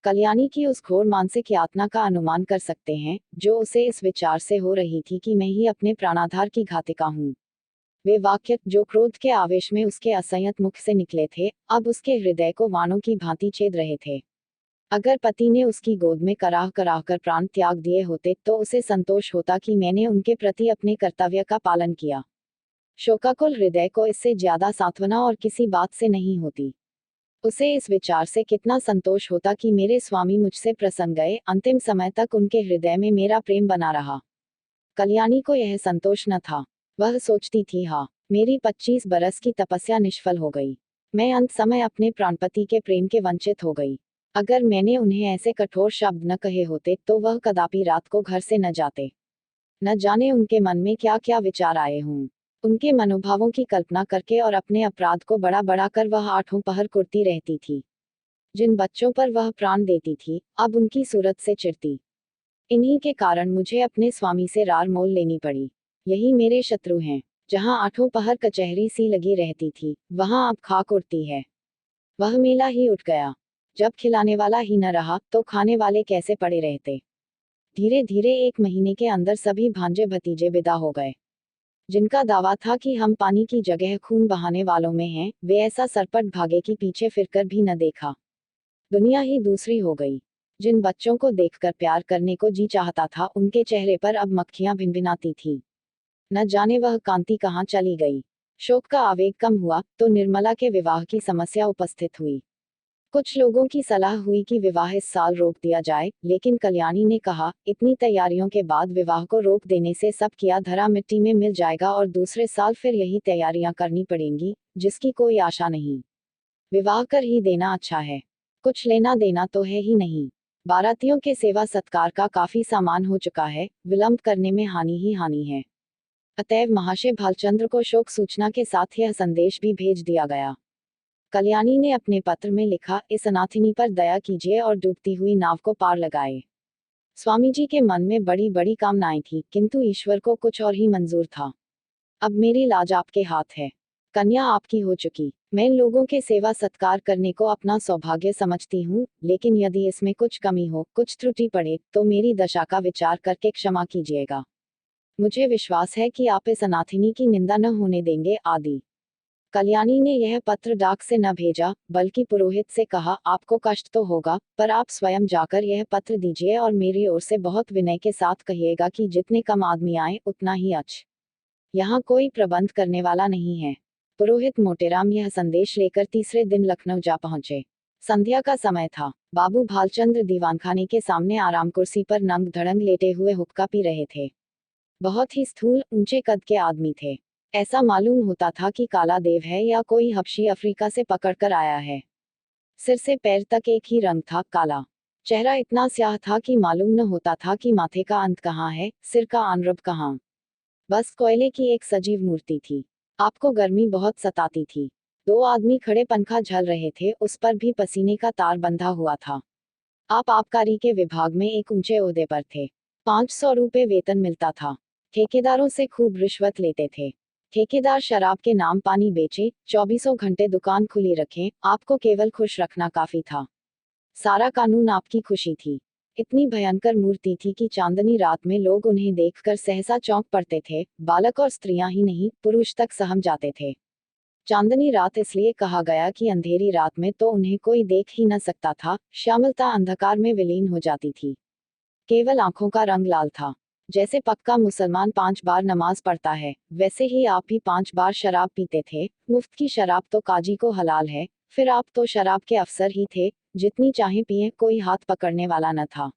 कल्याणी की उस घोर मानसिक यातना का अनुमान कर सकते हैं जो उसे इस विचार से हो रही थी कि मैं ही अपने प्राणाधार की घातिका हूँ। वे वाक्य जो क्रोध के आवेश में उसके असंयत मुख से निकले थे, अब उसके हृदय को वाणों की भांति छेद रहे थे। अगर पति ने उसकी गोद में कराह कराह कर प्राण त्याग दिए होते तो उसे संतोष होता कि मैंने उनके प्रति अपने कर्तव्य का पालन किया। शोकाकुल हृदय को इससे ज्यादा सांत्वना और किसी बात से नहीं होती। उसे इस विचार से कितना संतोष होता कि मेरे स्वामी मुझसे प्रसन्न गए, अंतिम समय तक उनके हृदय में मेरा प्रेम बना रहा। कल्याणी को यह संतोष न था। वह सोचती थी, हाँ, मेरी 25 बरस की तपस्या निष्फल हो गई। मैं अंत समय अपने प्राणपति के प्रेम के वंचित हो गई। अगर मैंने उन्हें ऐसे कठोर शब्द न कहे होते तो वह कदापि रात को घर से न जाते। न जाने उनके मन में क्या क्या विचार आए हों। उनके मनोभावों की कल्पना करके और अपने अपराध को बड़ा बड़ा कर वह आठों पहर कुर्ती रहती थी। जिन बच्चों पर वह प्राण देती थी, अब उनकी सूरत से चिढ़ती। इन्हीं के कारण मुझे अपने स्वामी से रार मोल लेनी पड़ी। यही मेरे शत्रु हैं। जहां आठों पहर कचहरी सी लगी रहती थी, वहां अब खाक उड़ती है। वह मेला ही उठ गया। जब खिलाने वाला ही न रहा तो खाने वाले कैसे पड़े रहते। धीरे धीरे 1 महीने के अंदर सभी भांजे भतीजे विदा हो गए। जिनका दावा था कि हम पानी की जगह खून बहाने वालों में हैं, वे ऐसा सरपट भागे कि पीछे फिरकर भी न देखा। दुनिया ही दूसरी हो गई। जिन बच्चों को देखकर प्यार करने को जी चाहता था, उनके चेहरे पर अब मक्खियां भिनभिनाती थीं। न जाने वह कांति कहाँ चली गई। शोक का आवेग कम हुआ तो निर्मला के विवाह की समस्या उपस्थित हुई। कुछ लोगों की सलाह हुई कि विवाह इस साल रोक दिया जाए, लेकिन कल्याणी ने कहा, इतनी तैयारियों के बाद विवाह को रोक देने से सब किया धरा मिट्टी में मिल जाएगा और दूसरे साल फिर यही तैयारियां करनी पड़ेंगी, जिसकी कोई आशा नहीं। विवाह कर ही देना अच्छा है। कुछ लेना देना तो है ही नहीं। बारातियों के सेवा सत्कार का काफी सामान हो चुका है, विलंब करने में हानि ही हानि है। अतएव महाशय भालचंद्र को शोक सूचना के साथ यह संदेश भी भेज दिया गया। कल्याणी ने अपने पत्र में लिखा, इस अनाथिनी पर दया कीजिए और डूबती हुई नाव को पार लगाए। स्वामी जी के मन में बड़ी बड़ी कामनाएं थी, किंतु ईश्वर को कुछ और ही मंजूर था। अब मेरी लाज आपके हाथ है। कन्या आपकी हो चुकी। मैं लोगों के सेवा सत्कार करने को अपना सौभाग्य समझती हूँ, लेकिन यदि इसमें कुछ कमी हो, कुछ त्रुटि पड़े, तो मेरी दशा का विचार करके क्षमा कीजिएगा। मुझे विश्वास है कि आप इस अनाथिनी की निंदा न होने देंगे। आदि। कल्याणी ने यह पत्र डाक से न भेजा, बल्कि पुरोहित से कहा, आपको कष्ट तो होगा, पर आप स्वयं जाकर यह पत्र दीजिए और मेरी ओर से बहुत विनय के साथ कहिएगा कि जितने कम आदमी आए उतना ही अच्छा। यहाँ कोई प्रबंध करने वाला नहीं है। पुरोहित मोटेराम यह संदेश लेकर तीसरे दिन लखनऊ जा पहुंचे। संध्या का समय था। बाबू भालचंद्र दीवानखाने के सामने आराम कुर्सी पर नंग धड़ंग लेटे हुए हुक्का पी रहे थे। बहुत ही स्थूल ऊंचे कद के आदमी थे। ऐसा मालूम होता था कि काला देव है या कोई हबशी अफ्रीका से पकड़कर आया है। सिर से पैर तक एक ही रंग था, काला। चेहरा इतना स्याह था कि मालूम न होता था कि माथे का अंत कहाँ है, सिर का आनरब कहाँ। बस कोयले की एक सजीव मूर्ति थी। आपको गर्मी बहुत सताती थी। 2 आदमी खड़े पंखा झल रहे थे, उस पर भी पसीने का तार बंधा हुआ था। आप आबकारी के विभाग में एक ऊंचे ओहदे पर थे। 500 रुपये वेतन मिलता था। ठेकेदारों से खूब रिश्वत लेते थे। ठेकेदार शराब के नाम पानी बेचे, 24 घंटे दुकान खुली रखें, आपको केवल खुश रखना काफी था। सारा कानून आपकी खुशी थी। इतनी भयंकर मूर्ति थी कि चांदनी रात में लोग उन्हें देखकर सहसा चौंक पड़ते थे। बालक और स्त्रियां ही नहीं, पुरुष तक सहम जाते थे। चांदनी रात इसलिए कहा गया कि अंधेरी रात में तो उन्हें कोई देख ही न सकता था, श्यामलता अंधकार में विलीन हो जाती थी। केवल आंखों का रंग लाल था। जैसे पक्का मुसलमान 5 बार नमाज पढ़ता है, वैसे ही आप भी 5 बार शराब पीते थे। मुफ्त की शराब तो काजी को हलाल है। फिर आप तो शराब के अफसर ही थे, जितनी चाहे पिए, कोई हाथ पकड़ने वाला न था।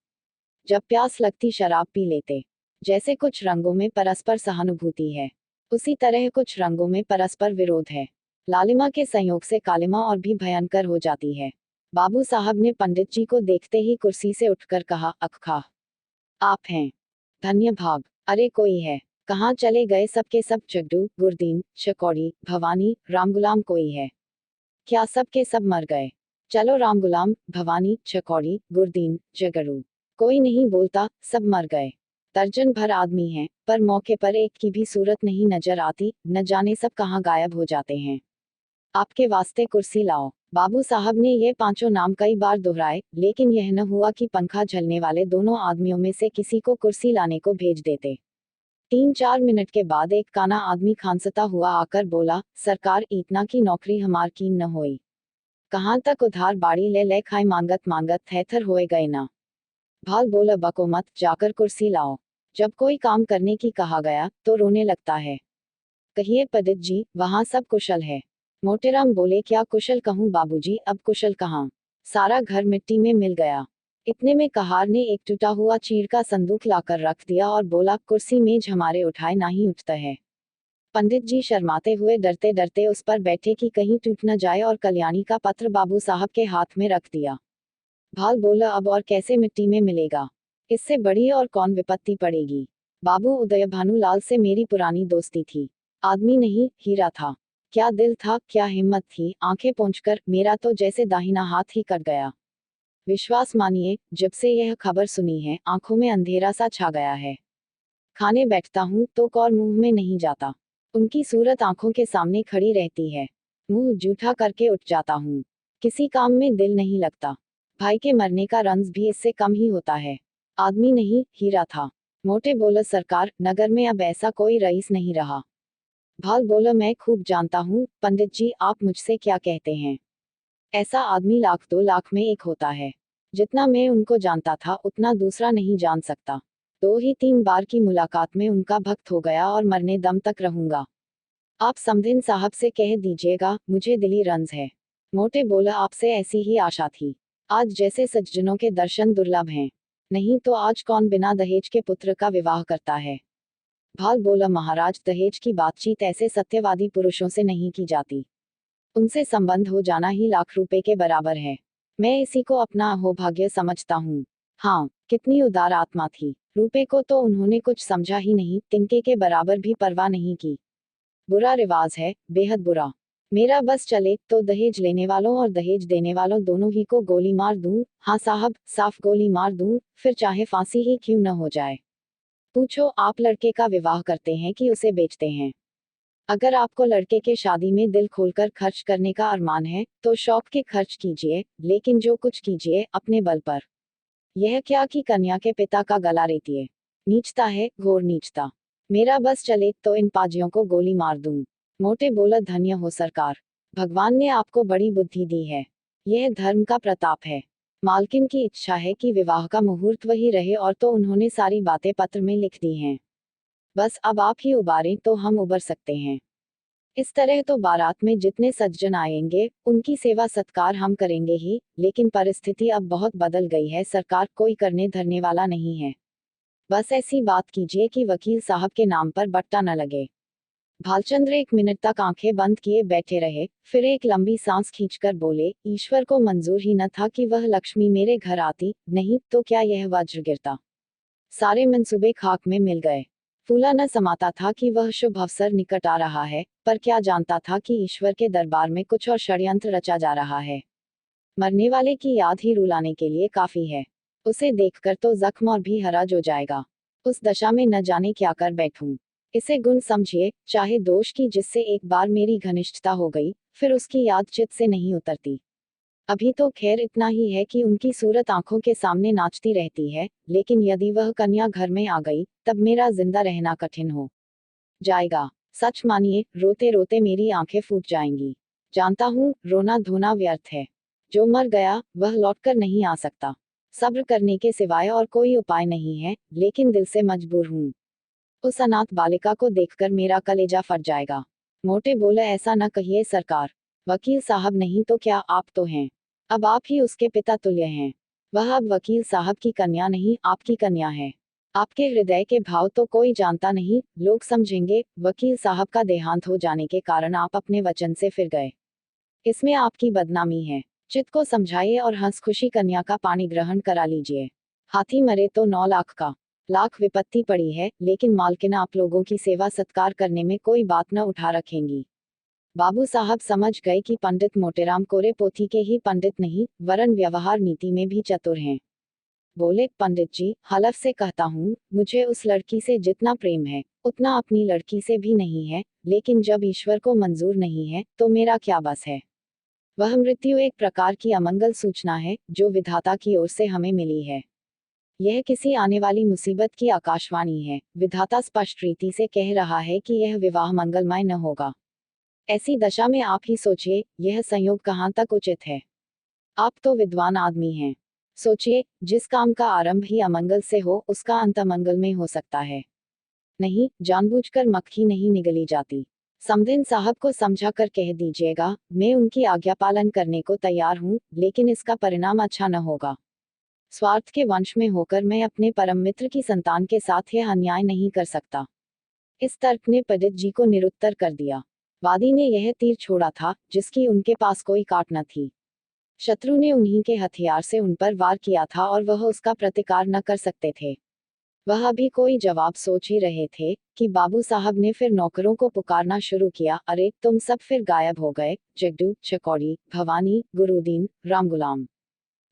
जब प्यास लगती शराब पी लेते। जैसे कुछ रंगों में परस्पर सहानुभूति है, उसी तरह कुछ रंगों में परस्पर विरोध है। लालिमा के संयोग से कालिमा और भी भयंकर हो जाती है। बाबू साहब ने पंडित जी को देखते ही कुर्सी से उठकर कहा, अखा, आप हैं। धन्य भाग। अरे कोई है। कहाँ चले गए सबके सब? चड्डू, गुरदीन, चकौड़ी, भवानी, रामगुलाम कोई है क्या? सबके सब मर गए। चलो रामगुलाम, भवानी, चकौड़ी, गुरदीन, जगरू। कोई नहीं बोलता, सब मर गए। दर्जन भर आदमी हैं, पर मौके पर एक की भी सूरत नहीं नजर आती, न जाने सब कहाँ गायब हो जाते हैं। आपके वास्ते कुर्सी लाओ। बाबू साहब ने ये पांचों नाम कई बार दोहराए, लेकिन यह न हुआ कि पंखा झलने वाले दोनों आदमियों में से किसी को कुर्सी लाने को भेज देते। 3-4 मिनट के बाद एक काना आदमी खांसता हुआ आकर बोला, सरकार इतना की नौकरी हमार की न होई। कहाँ तक उधार बाड़ी ले ले खाए मांगत मांगत थैथर होए गए ना। भाल बोला, बको मत, जाकर कुर्सी लाओ। जब कोई काम करने की कहा गया तो रोने लगता है। कहिए पंडित जी, वहाँ सब कुशल है। मोटेराम बोले, क्या कुशल कहूँ बाबूजी, अब कुशल कहाँ, सारा घर मिट्टी में मिल गया। इतने में कहार ने एक टूटा हुआ चीड़ का संदूक लाकर रख दिया और बोला, कुर्सी मेज हमारे उठाए ना ही उठता है। पंडित जी शर्माते हुए डरते डरते उस पर बैठे कि कहीं टूट न जाए और कल्याणी का पत्र बाबू साहब के हाथ में रख दिया। भाल बोला, अब और कैसे मिट्टी में मिलेगा, इससे बड़ी और कौन विपत्ति पड़ेगी। बाबू उदय भानुलाल से मेरी पुरानी दोस्ती थी। आदमी नहीं, हीरा था। क्या दिल था, क्या हिम्मत थी, आंखें पोंछकर मेरा तो जैसे दाहिना हाथ ही कट गया। विश्वास मानिए, जब से यह खबर सुनी है आंखों में अंधेरा सा छा गया है। खाने बैठता हूँ तो कौर मुंह में नहीं जाता। उनकी सूरत आंखों के सामने खड़ी रहती है। मुंह जूठा करके उठ जाता हूँ। किसी काम में दिल नहीं लगता। भाई के मरने का रंज भी इससे कम ही होता है। आदमी नहीं, हीरा था। मोटे बोला, सरकार, नगर में अब ऐसा कोई रईस नहीं रहा। भाल बोला, मैं खूब जानता हूँ पंडित जी, आप मुझसे क्या कहते हैं। ऐसा आदमी 1-2 लाख में एक होता है। जितना मैं उनको जानता था उतना दूसरा नहीं जान सकता। 2 ही 3 बार की मुलाकात में उनका भक्त हो गया और मरने दम तक रहूंगा। आप समधिन साहब से कह दीजिएगा, मुझे दिली रंज है। मोटे बोला, आपसे ऐसी ही आशा थी। आज जैसे सज्जनों के दर्शन दुर्लभ हैं। नहीं तो आज कौन बिना दहेज के पुत्र का विवाह करता है। भाल बोला, महाराज, दहेज की बातचीत ऐसे सत्यवादी पुरुषों से नहीं की जाती। उनसे संबंध हो जाना ही लाख रुपए के बराबर है। मैं इसी को अपना अहोभाग्य समझता हूँ। हाँ, कितनी उदार आत्मा थी। रुपए को तो उन्होंने कुछ समझा ही नहीं, तिनके के बराबर भी परवाह नहीं की। बुरा रिवाज है, बेहद बुरा। मेरा बस चले तो दहेज लेने वालों और दहेज देने वालों दोनों ही को गोली मार दूं। हाँ साहब, साफ गोली मार दूं, फिर चाहे फांसी ही क्यों न हो जाए। पूछो, आप लड़के का विवाह करते हैं कि उसे बेचते हैं। अगर आपको लड़के के शादी में दिल खोलकर खर्च करने का अरमान है तो शौक के खर्च कीजिए, लेकिन जो कुछ कीजिए अपने बल पर। यह क्या कि कन्या के पिता का गला रेतिए। नीचता है, घोर नीचता। मेरा बस चले तो इन पाजियों को गोली मार दूं। मोटे बोला, धन्य हो सरकार, भगवान ने आपको बड़ी बुद्धि दी है। यह धर्म का प्रताप है। मालकिन की इच्छा है कि विवाह का मुहूर्त वही रहे और तो उन्होंने सारी बातें पत्र में लिख दी हैं। बस अब आप ही उबारें तो हम उबर सकते हैं। इस तरह तो बारात में जितने सज्जन आएंगे उनकी सेवा सत्कार हम करेंगे ही, लेकिन परिस्थिति अब बहुत बदल गई है सरकार, कोई करने धरने वाला नहीं है। बस ऐसी बात कीजिए कि वकील साहब के नाम पर बट्टा न लगे। भालचंद्र 1 मिनट तक आंखें बंद किए बैठे रहे, फिर एक लंबी सांस खींचकर बोले, ईश्वर को मंजूर ही न था कि वह लक्ष्मी मेरे घर आती, नहीं तो क्या यह वज्र गिरता। सारे मंसूबे खाक में मिल गए। फूला न समाता था कि वह शुभ अवसर निकट आ रहा है, पर क्या जानता था कि ईश्वर के दरबार में कुछ और षड्यंत्र रचा जा रहा है। मरने वाले की याद ही रुलाने के लिए काफी है। उसे देखकर तो जख्म और भी हराज हो जाएगा। उस दशा में न जाने क्या कर बैठूं। इसे गुण समझिए, चाहे दोष की, जिससे एक बार मेरी घनिष्ठता हो गई फिर उसकी याद चित्त से नहीं उतरती। अभी तो खैर इतना ही है कि उनकी सूरत आंखों के सामने नाचती रहती है, लेकिन यदि वह कन्या घर में आ गई तब मेरा जिंदा रहना कठिन हो जाएगा। सच मानिए, रोते रोते मेरी आंखें फूट जाएंगी। जानता हूँ रोना धोना व्यर्थ है। जो मर गया वह लौटकर नहीं आ सकता। सब्र करने के सिवाय और कोई उपाय नहीं है, लेकिन दिल से मजबूर हूँ। उस अनाथ बालिका को देखकर मेरा कलेजा फट जाएगा। मोटे बोले, ऐसा न कहिए सरकार। वकील साहब नहीं तो क्या, आप तो हैं। अब आप ही उसके पिता तुल्य हैं। वह अब वकील साहब की कन्या नहीं, आपकी कन्या है। आपके हृदय के भाव तो कोई जानता नहीं, लोग समझेंगे वकील साहब का देहांत हो जाने के कारण आप अपने वचन से फिर गए। इसमें आपकी बदनामी है। चित्त को समझाइए और हंस खुशी कन्या का पानी ग्रहण करा लीजिए। हाथी मरे तो 9 लाख का। लाख विपत्ति पड़ी है, लेकिन मालकिन आप लोगों की सेवा सत्कार करने में कोई बात न उठा रखेंगी। बाबू साहब समझ गए कि पंडित मोटेराम कोरे पोथी के ही पंडित नहीं, वरन व्यवहार नीति में भी चतुर हैं। बोले, पंडित जी, हलफ से कहता हूँ, मुझे उस लड़की से जितना प्रेम है उतना अपनी लड़की से भी नहीं है, लेकिन जब ईश्वर को मंजूर नहीं है तो मेरा क्या बस है। वह मृत्यु एक प्रकार की अमंगल सूचना है जो विधाता की ओर से हमें मिली है। यह किसी आने वाली मुसीबत की आकाशवाणी है। विधाता स्पष्ट रीति से कह रहा है कि यह विवाह मंगलमय न होगा। ऐसी दशा में आप ही सोचिए, यह संयोग कहाँ तक उचित है। आप तो विद्वान आदमी हैं। सोचिए, जिस काम का आरंभ ही अमंगल से हो उसका अंत अमंगल में हो सकता है। नहीं, जानबूझकर मक्खी नहीं निगली जाती। समधिन साहब को समझा कर कह दीजिएगा, मैं उनकी आज्ञा पालन करने को तैयार हूँ, लेकिन इसका परिणाम अच्छा न होगा। स्वार्थ के वंश में होकर मैं अपने परम मित्र की संतान के साथ यह अन्याय नहीं कर सकता। इस तर्क ने पंडित जी को निरुत्तर कर दिया। वादी ने यह तीर छोड़ा था जिसकी उनके पास कोई काट न थी। शत्रु ने उन्हीं के हथियार से उन पर वार किया था और वह उसका प्रतिकार न कर सकते थे। वह अभी कोई जवाब सोच ही रहे थे कि बाबू साहब ने फिर नौकरों को पुकारना शुरू किया। अरे तुम सब फिर गायब हो गए। जग्गू, चकौड़ी, भवानी, गुरुदीन, रामगुलाम।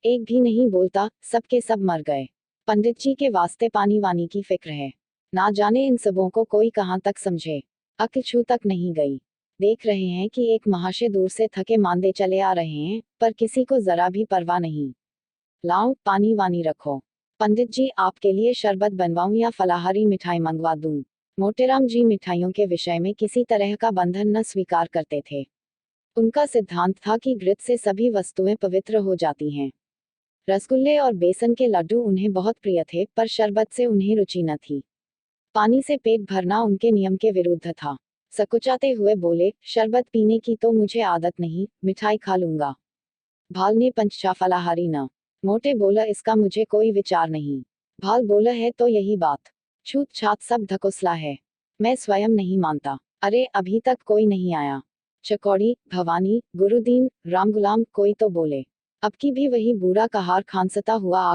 एक भी नहीं बोलता, सबके सब मर गए। पंडित जी के वास्ते पानी वानी की फिक्र है। ना जाने इन सबों को कोई कहाँ तक समझे। अक्ल छू तक नहीं गई। देख रहे हैं कि एक महाशय दूर से थके मांदे चले आ रहे हैं, पर किसी को जरा भी परवाह नहीं। लाओ, पानी वानी रखो। पंडित जी, आपके लिए शरबत बनवाऊं या फलाहारी मिठाई मंगवा दूं? मोटेराम जी मिठाइयों के विषय में किसी तरह का बंधन न स्वीकार करते थे। उनका सिद्धांत था कि घृत से सभी वस्तुएं पवित्र हो जाती हैं। रसगुल्ले और बेसन के लड्डू उन्हें बहुत प्रिय थे, पर शरबत से उन्हें रुचि न थी। पानी से पेट भरना उनके नियम के विरुद्ध था। सकुचाते हुए बोले, शरबत पीने की तो मुझे आदत नहीं, मिठाई खा लूंगा। भाल ने पंचा फलाहारी न। मोटे बोला, इसका मुझे कोई विचार नहीं। भाल बोला, है तो यही बात। छूत छात सब धकुसला है। मैं स्वयं नहीं मानता। अरे अभी तक कोई नहीं आया। चकौड़ी, भवानी, गुरुदीन, रामगुलाम, कोई तो बोले। अब की भी वही बूढ़ा कहार खांसता हुआ आ